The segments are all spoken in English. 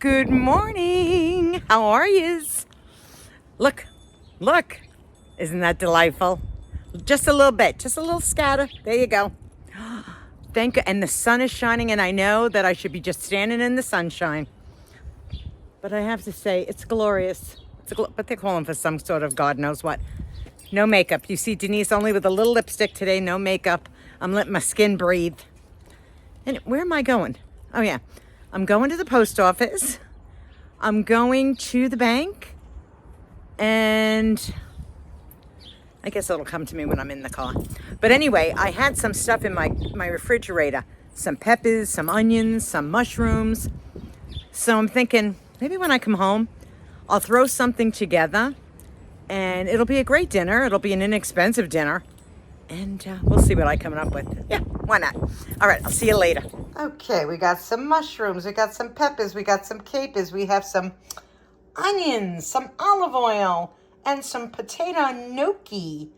Good morning. How are yous? Look, look. Isn't that delightful? Just a little bit, just a little scatter. There you go. Thank you. And the sun is shining, and I know that I should be just standing in the sunshine. But I have to say, it's glorious. But they're calling for some sort of God knows what. No makeup. You see Denise only with a little lipstick today, no makeup. I'm letting my skin breathe. And where am I going? Oh, yeah. I'm going to the post office. I'm going to the bank. And I guess it'll come to me when I'm in the car. But anyway, I had some stuff in my refrigerator. Some peppers, some onions, some mushrooms. So I'm thinking, maybe when I come home, I'll throw something together. And it'll be a great dinner. It'll be an inexpensive dinner. And we'll see what I'm coming up with. Yeah, why not? All right, I'll see you later. Okay, we got some mushrooms. We got some peppers. We got some capers. We have some onions, some olive oil, and some potato gnocchi.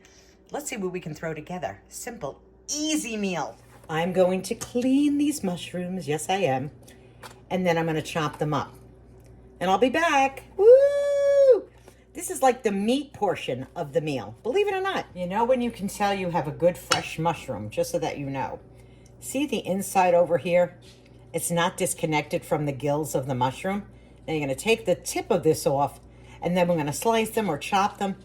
Let's see what we can throw together. Simple, easy meal. I'm going to clean these mushrooms. Yes, I am. And then I'm going to chop them up. And I'll be back. Woo! This is like the meat portion of the meal. Believe it or not. You know when you can tell you have a good fresh mushroom, just so that you know. See the inside over here? It's not disconnected from the gills of the mushroom. Now you're going to take the tip of this off, and then we're going to slice them or chop them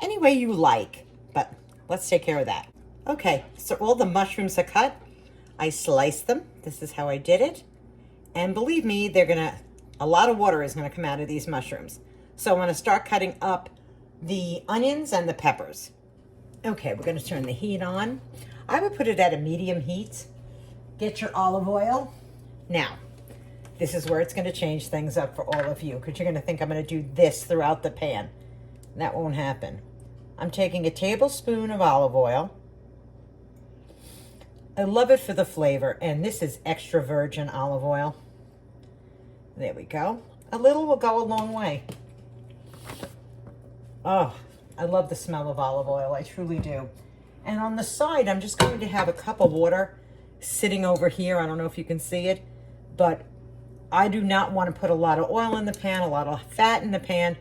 any way you like. But let's take care of that. Okay, so all the mushrooms are cut. I sliced them. This is how I did it. And believe me, a lot of water is going to come out of these mushrooms. So I'm going to start cutting up the onions and the peppers. Okay, we're going to turn the heat on. I would put it at a medium heat. Get your olive oil. Now, this is where it's going to change things up for all of you, because you're going to think I'm going to do this throughout the pan. That won't happen. I'm taking a tablespoon of olive oil. I love it for the flavor, and this is extra virgin olive oil. There we go. A little will go a long way. Oh, I love the smell of olive oil. I truly do. And on the side, I'm just going to have a cup of water sitting over here. I don't know if you can see it, but I do not want to put a lot of oil in the pan, a lot of fat in the pan,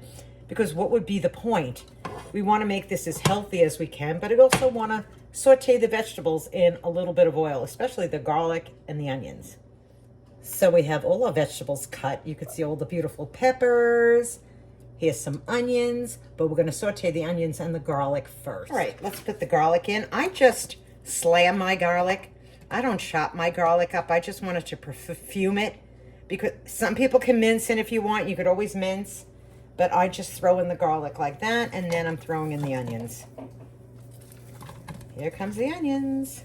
because what would be the point? We want to make this as healthy as we can, but I also want to saute the vegetables in a little bit of oil, especially the garlic and the onions. So we have all our vegetables cut. You can see all the beautiful peppers. Here's some onions, but we're going to saute the onions and the garlic first. All right, let's put the garlic in. I just slam my garlic. I don't chop my garlic up. I just wanted to perfume it, because some people can mince in if you want. You could always mince, but I just throw in the garlic like that, and then I'm throwing in the onions. Here comes the onions.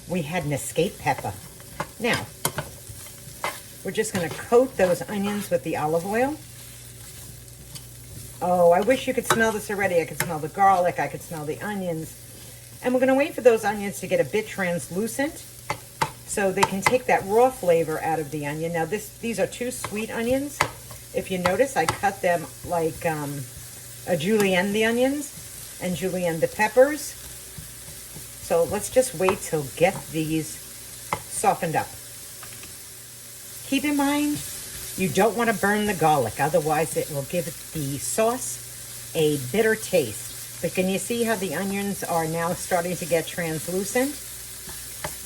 We had an escape pepper. Now, we're just going to coat those onions with the olive oil. Oh, I wish you could smell this already. I could smell the garlic. I could smell the onions. And we're going to wait for those onions to get a bit translucent so they can take that raw flavor out of the onion. Now, these are 2 sweet onions. If you notice, I cut them like a julienne the onions and julienne the peppers. So let's just wait till get these softened up. Keep in mind, you don't want to burn the garlic, otherwise it will give the sauce a bitter taste. But can you see how the onions are now starting to get translucent?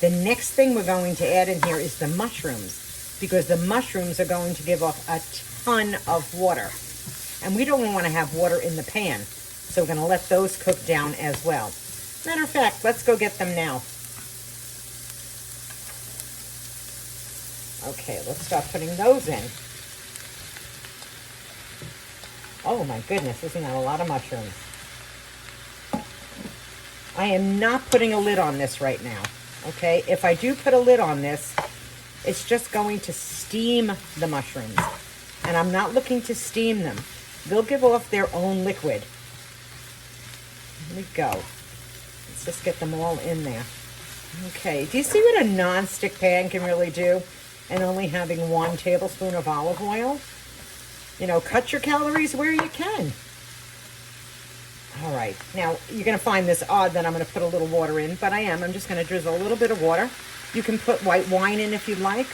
The next thing we're going to add in here is the mushrooms, because the mushrooms are going to give off a ton of water. And we don't want to have water in the pan, so we're going to let those cook down as well. Matter of fact, let's go get them now. Okay, let's start putting those in. Oh my goodness, isn't that a lot of mushrooms? I am not putting a lid on this right now, okay? If I do put a lid on this, it's just going to steam the mushrooms. And I'm not looking to steam them. They'll give off their own liquid. Here we go. Let's just get them all in there. Okay, do you see what a non-stick pan can really do? And only having 1 tablespoon of olive oil. You know, cut your calories where you can. All right, now you're gonna find this odd that I'm gonna put a little water in, but I'm just gonna drizzle a little bit of water. You can put white wine in if you'd like,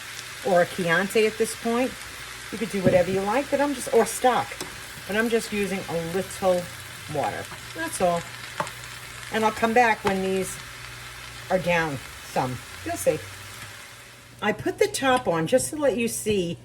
or a Chianti at this point. You could do whatever you like, but or stock. But I'm just using a little water. That's all. And I'll come back when these are down some. You'll see. I put the top on just to let you see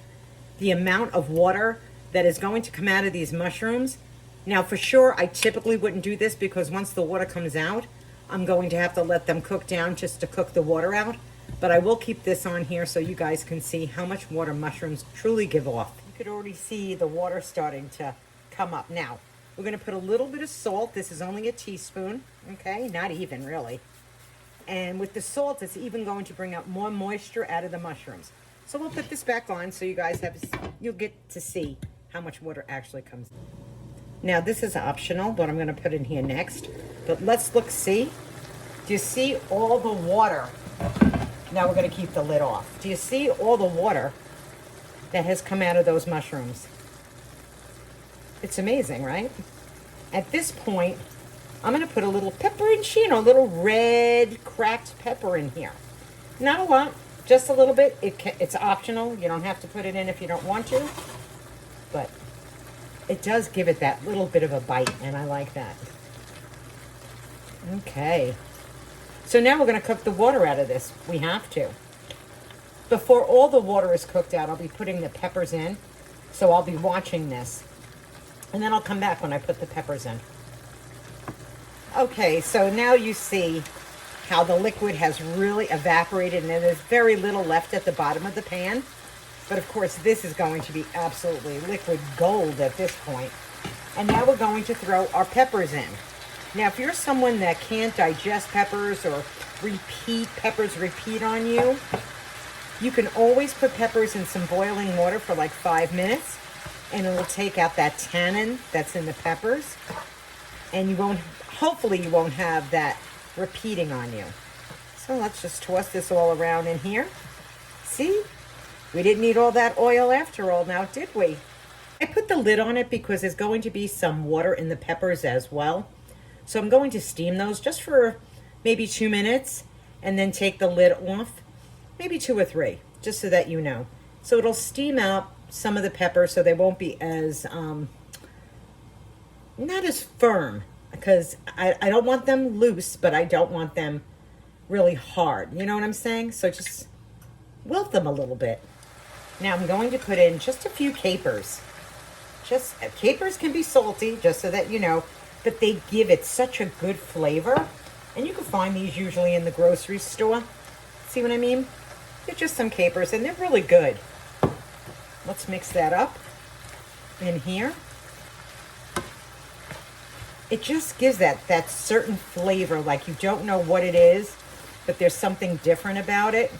the amount of water that is going to come out of these mushrooms. Now, for sure, I typically wouldn't do this because once the water comes out, I'm going to have to let them cook down just to cook the water out. But I will keep this on here so you guys can see how much water mushrooms truly give off. You could already see the water starting to come up. Now, we're going to put a little bit of salt. This is only a teaspoon, okay? Not even, really. And with the salt, it's even going to bring out more moisture out of the mushrooms. So we'll put this back on so you guys you'll get to see how much water actually comes in. Now, this is optional, what I'm going to put in here next. But let's see. Do you see all the water? Now we're going to keep the lid off. Do you see all the water that has come out of those mushrooms? It's amazing, right? At this point, I'm going to put a little pepperoncino, a little red cracked pepper in here. Not a lot, just a little bit. It's optional. You don't have to put it in if you don't want to. But it does give it that little bit of a bite, and I like that. Okay. So now we're going to cook the water out of this. We have to. Before all the water is cooked out, I'll be putting the peppers in. So I'll be watching this. And then I'll come back when I put the peppers in. Okay, so now you see how the liquid has really evaporated and there's very little left at the bottom of the pan. But of course, this is going to be absolutely liquid gold at this point. And now we're going to throw our peppers in. Now, if you're someone that can't digest peppers or peppers repeat on you, you can always put peppers in some boiling water for like 5 minutes and it will take out that tannin that's in the peppers. And hopefully you won't have that repeating on you. So let's just toss this all around in here. See? We didn't need all that oil after all now, did we? I put the lid on it because there's going to be some water in the peppers as well. So I'm going to steam those just for maybe 2 minutes and then take the lid off, maybe 2 or 3, just so that you know. So it'll steam out some of the peppers so they won't be as, not as firm, because I don't want them loose, but I don't want them really hard. You know what I'm saying? So just wilt them a little bit. Now I'm going to put in just a few capers. Capers can be salty, just so that you know, but they give it such a good flavor. And you can find these usually in the grocery store. See what I mean? They're just some capers, and they're really good. Let's mix that up in here. It just gives that certain flavor, like you don't know what it is, but there's something different about it.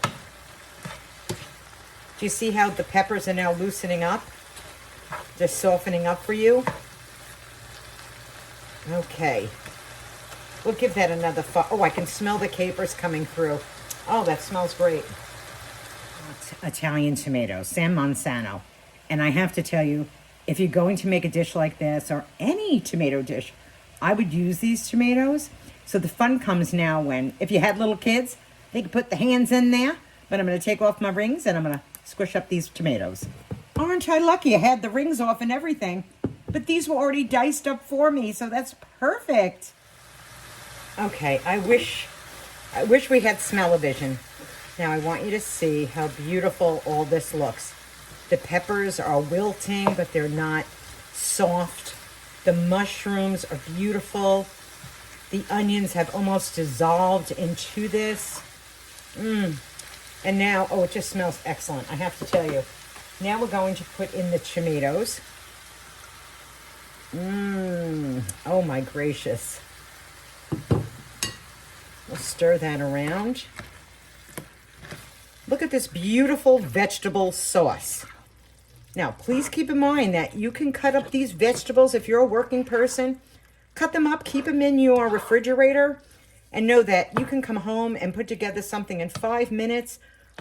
Do you see how the peppers are now loosening up? They're softening up for you. Okay. We'll give that another oh, I can smell the capers coming through. Oh, that smells great. Italian tomatoes, San Marzano. And I have to tell you, if you're going to make a dish like this or any tomato dish, I would use these tomatoes. So the fun comes now when, if you had little kids, they can put the hands in there. But I'm going to take off my rings and I'm going to squish up these tomatoes. Aren't I lucky? I had the rings off and everything. But these were already diced up for me, so that's perfect. Okay, I wish we had smell-o-vision. Now I want you to see how beautiful all this looks. The peppers are wilting, but they're not soft. The mushrooms are beautiful. The onions have almost dissolved into this. And now, oh, it just smells excellent, I have to tell you. Now we're going to put in the tomatoes. Oh my gracious. We'll stir that around. Look at this beautiful vegetable sauce. Now, please keep in mind that you can cut up these vegetables if you're a working person. Cut them up, keep them in your refrigerator, and know that you can come home and put together something in 5 minutes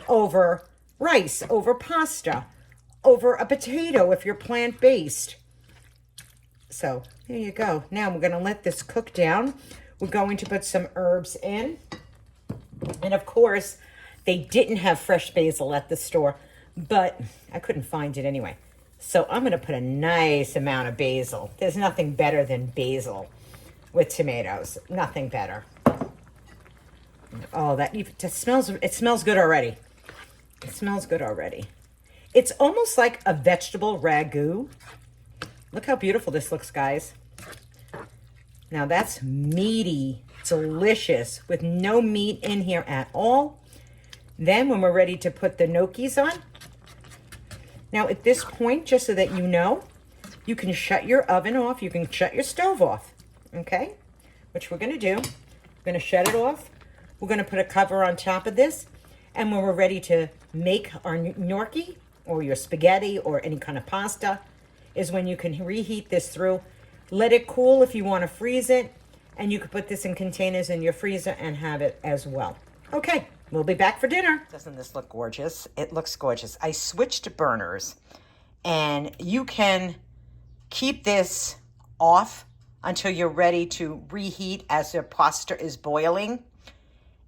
over rice, over pasta, over a potato if you're plant-based. So, there you go. Now we're going to let this cook down. We're going to put some herbs in. And of course, they didn't have fresh basil at the store, but I couldn't find it anyway. So I'm going to put a nice amount of basil. There's nothing better than basil with tomatoes. Nothing better. Oh, it smells good already. It smells good already. It's almost like a vegetable ragu. Look how beautiful this looks, guys. Now that's meaty, delicious, with no meat in here at all. Then when we're ready to put the gnocchis on, now at this point, just so that you know, you can shut your oven off, you can shut your stove off, okay? Which we're gonna do. We're gonna shut it off. We're gonna put a cover on top of this, and when we're ready to make our gnocchi, or your spaghetti, or any kind of pasta, is when you can reheat this through. Let it cool if you want to freeze it, and you can put this in containers in your freezer and have it as well. Okay, we'll be back for dinner. Doesn't this look gorgeous? It looks gorgeous. I switched burners, and you can keep this off until you're ready to reheat as the pasta is boiling,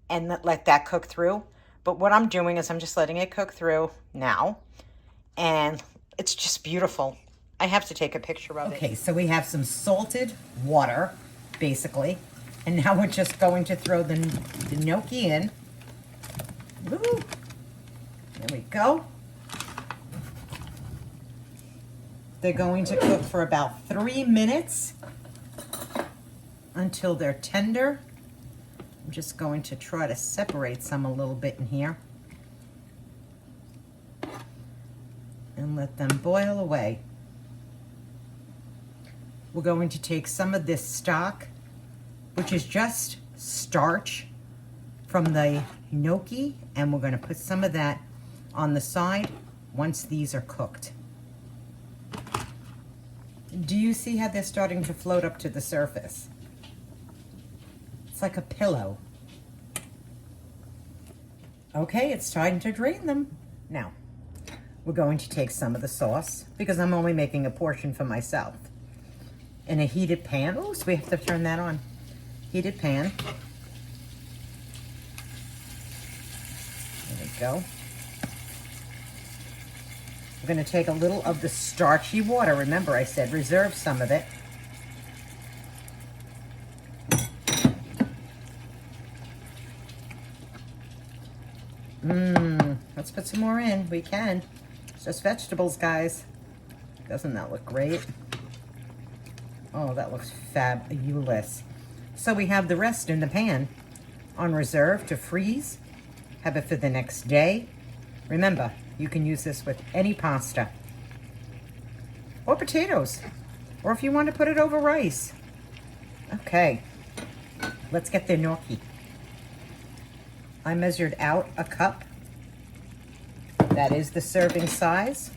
and let that cook through. But what I'm doing is I'm just letting it cook through now, and it's just beautiful. I have to take a picture of it. Okay, so we have some salted water, basically. And now we're just going to throw the gnocchi in. Woo! There we go. They're going to cook for about 3 minutes until they're tender. I'm just going to try to separate some a little bit in here. And let them boil away. We're going to take some of this stock, which is just starch from the gnocchi, and we're going to put some of that on the side once these are cooked. Do you see how they're starting to float up to the surface? It's like a pillow. Okay, it's time to drain them. Now, we're going to take some of the sauce, because I'm only making a portion for myself. In a heated pan. Oh, so we have to turn that on. Heated pan. There we go. We're going to take a little of the starchy water. Remember, I said reserve some of it. Let's put some more in. We can. It's just vegetables, guys. Doesn't that look great? Oh, that looks fabulous. So we have the rest in the pan on reserve to freeze. Have it for the next day. Remember, you can use this with any pasta. Or potatoes. Or if you want to put it over rice. Okay, let's get the gnocchi. I measured out a cup. That is the serving size.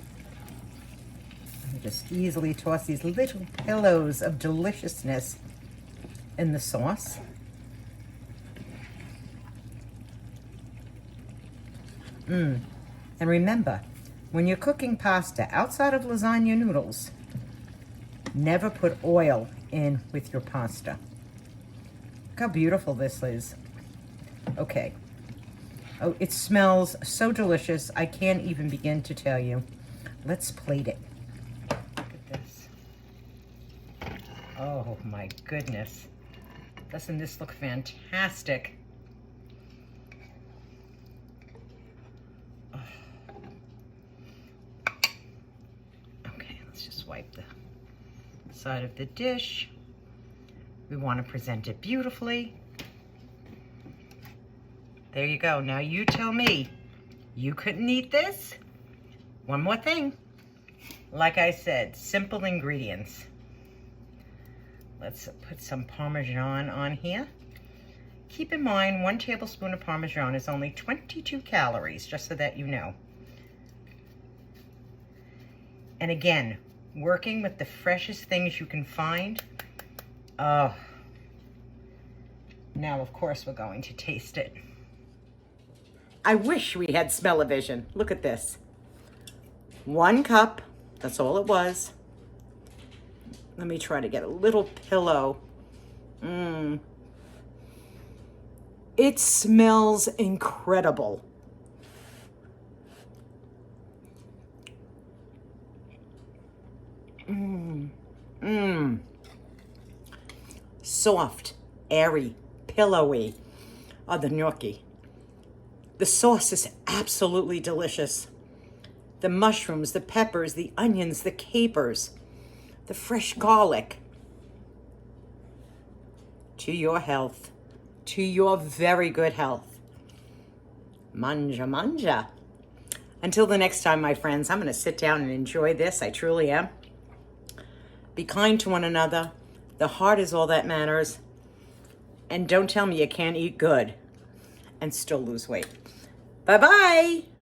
Just easily toss these little pillows of deliciousness in the sauce. And remember, when you're cooking pasta outside of lasagna noodles, never put oil in with your pasta. Look how beautiful this is. Okay. Oh, it smells so delicious. I can't even begin to tell you. Let's plate it. Oh my goodness. Doesn't this look fantastic? Oh. Okay, let's just wipe the side of the dish. We want to present it beautifully. There you go. Now you tell me, you couldn't eat this? One more thing. Like I said, simple ingredients. Let's put some Parmesan on here. Keep in mind, 1 tablespoon of Parmesan is only 22 calories, just so that you know. And again, working with the freshest things you can find. Oh. Now, of course, we're going to taste it. I wish we had smell-o-vision. Look at this. 1 cup, that's all it was. Let me try to get a little pillow. It smells incredible. Mmm. Soft, airy, pillowy are the gnocchi. The sauce is absolutely delicious. The mushrooms, the peppers, the onions, the capers, the fresh garlic. To your health. To your very good health. Manja, manja. Until the next time, my friends, I'm going to sit down and enjoy this. I truly am. Be kind to one another. The heart is all that matters. And don't tell me you can't eat good and still lose weight. Bye-bye.